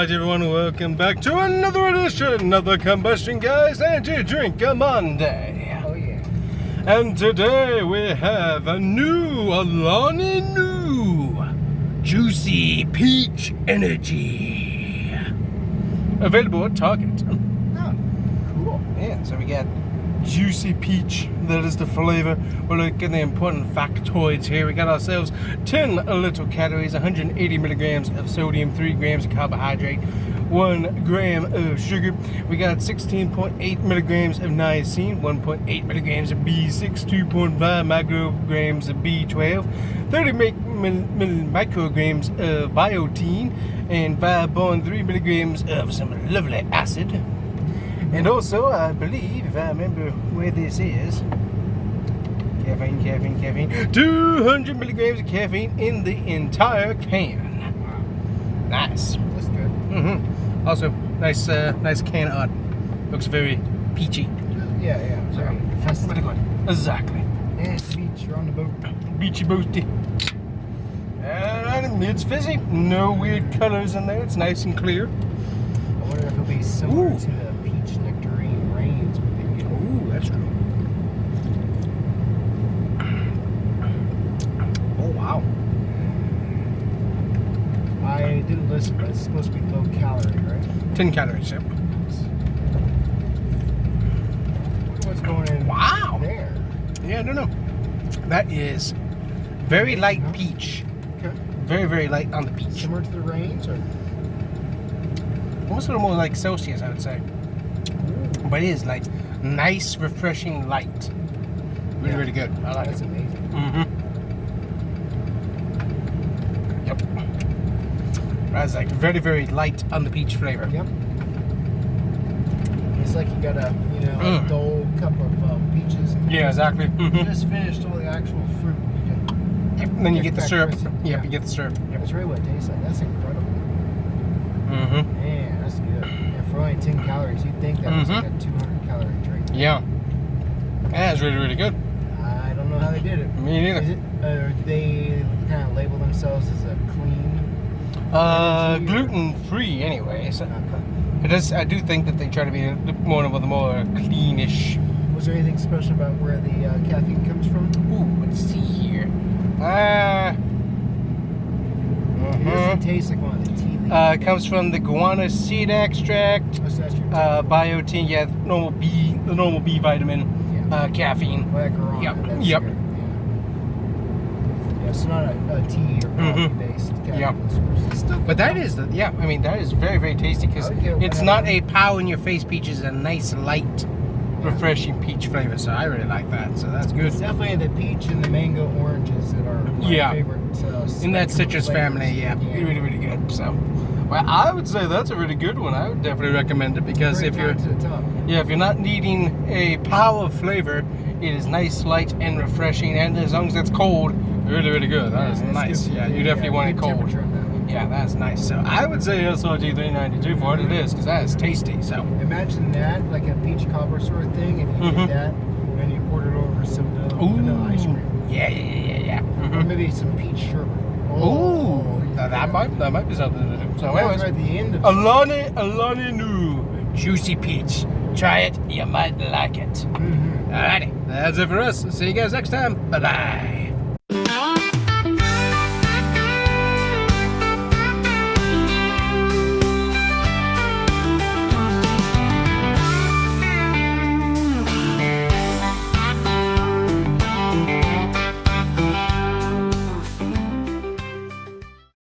Alright everyone, welcome back to another edition of the Combustion Guys and to Drink a Monday. Oh yeah. And today we have a new Alani Juicy Peach Energy. Available at Target. Oh, cool. Yeah, so we got Juicy Peach, that is the flavor. We're looking at the important factoids here. We got ourselves 10 little calories, 180 milligrams of sodium, 3 grams of carbohydrate, 1 gram of sugar. We got 16.8 milligrams of niacin, 1.8 milligrams of B6, 2.5 micrograms of B12, 30 micrograms of biotin, and 5.3 milligrams of some lovely acid. And also, I believe, if I remember where this is, caffeine, 200 milligrams of caffeine in the entire can. Wow. Nice. That's good. Also, nice can art. Looks very peachy. Yeah. So, Festive. pretty good. Exactly. Yeah, beach, you're on the boat. Beachy boasty. And it's fizzy. No weird colors in there. It's nice and clear. I wonder if it'll be similar to the peach nectarine rains we've been getting. Ooh, that's true. Oh, wow. I didn't listen, but it's supposed to be low calorie, right? 10 calories, yep. What's going in there? Yeah, I don't know. That is very light peach. Okay. Very, very light on the peach. Similar to the rains, or? Almost a little more like Celsius, I would say. Ooh. But it is like nice, refreshing light. Really, really good. I like That's it. amazing. Yep. That's like very, very light on the peach flavor. Yep. It's like you got a, a dull cup of peaches. Yeah, exactly. You just finished all the actual fruit. Yep. And then you get the back syrup. racing. Yep, Yeah. you get the syrup. Yep. That's really what it tastes like. That's incredible. Man, that's good. Yeah, for only 10 calories, you'd think that was like a 200 calorie drink. Yeah. That's really, really good. I don't know how they did it. Me neither. Is it, do they kind of label themselves as a clean? Gluten free anyway. So Okay. it is. I do think that they try to be more of a more cleanish. Was there anything special about where the caffeine comes from? Ooh, let's see here. It doesn't taste like one of the tea leaves. It comes from the guana seed extract, Oh, so that's your biotin, yeah, the normal B vitamin, caffeine. Well, that guarana, Yep, that's yep. good, yeah, it's not a tea or coffee-based caffeine Yep. source. It's still good. But that is, that is very, very tasty because I would get it's not a pow-in-your-face peach, it's a nice, light, refreshing peach flavor, so I really like that, so that's good. It's definitely the peach and the mango oranges that are my favorite. In that citrus flavors. family, really, really good. So, well, I would say that's a really good one. I would definitely recommend it because Bring if you're, it to the top. if you're not needing a power of flavor, it is nice, light, and refreshing. And as long as it's cold, really, really good. That is it's nice. good. Yeah, you definitely want it good cold. temperature on that one. Yeah, that's nice. So I would say SRT 392 for what it is because that is tasty. So. Imagine that, like a peach cobbler sort of thing. If you did that, and you poured it over some vanilla ice cream. Yeah. Or maybe some peach sherbet. Ooh, now that might be something to do. So, anyways, right at the end of Alani new Juicy Peach. Try it, you might like it. Alrighty, that's it for us. See you guys next time. Bye bye.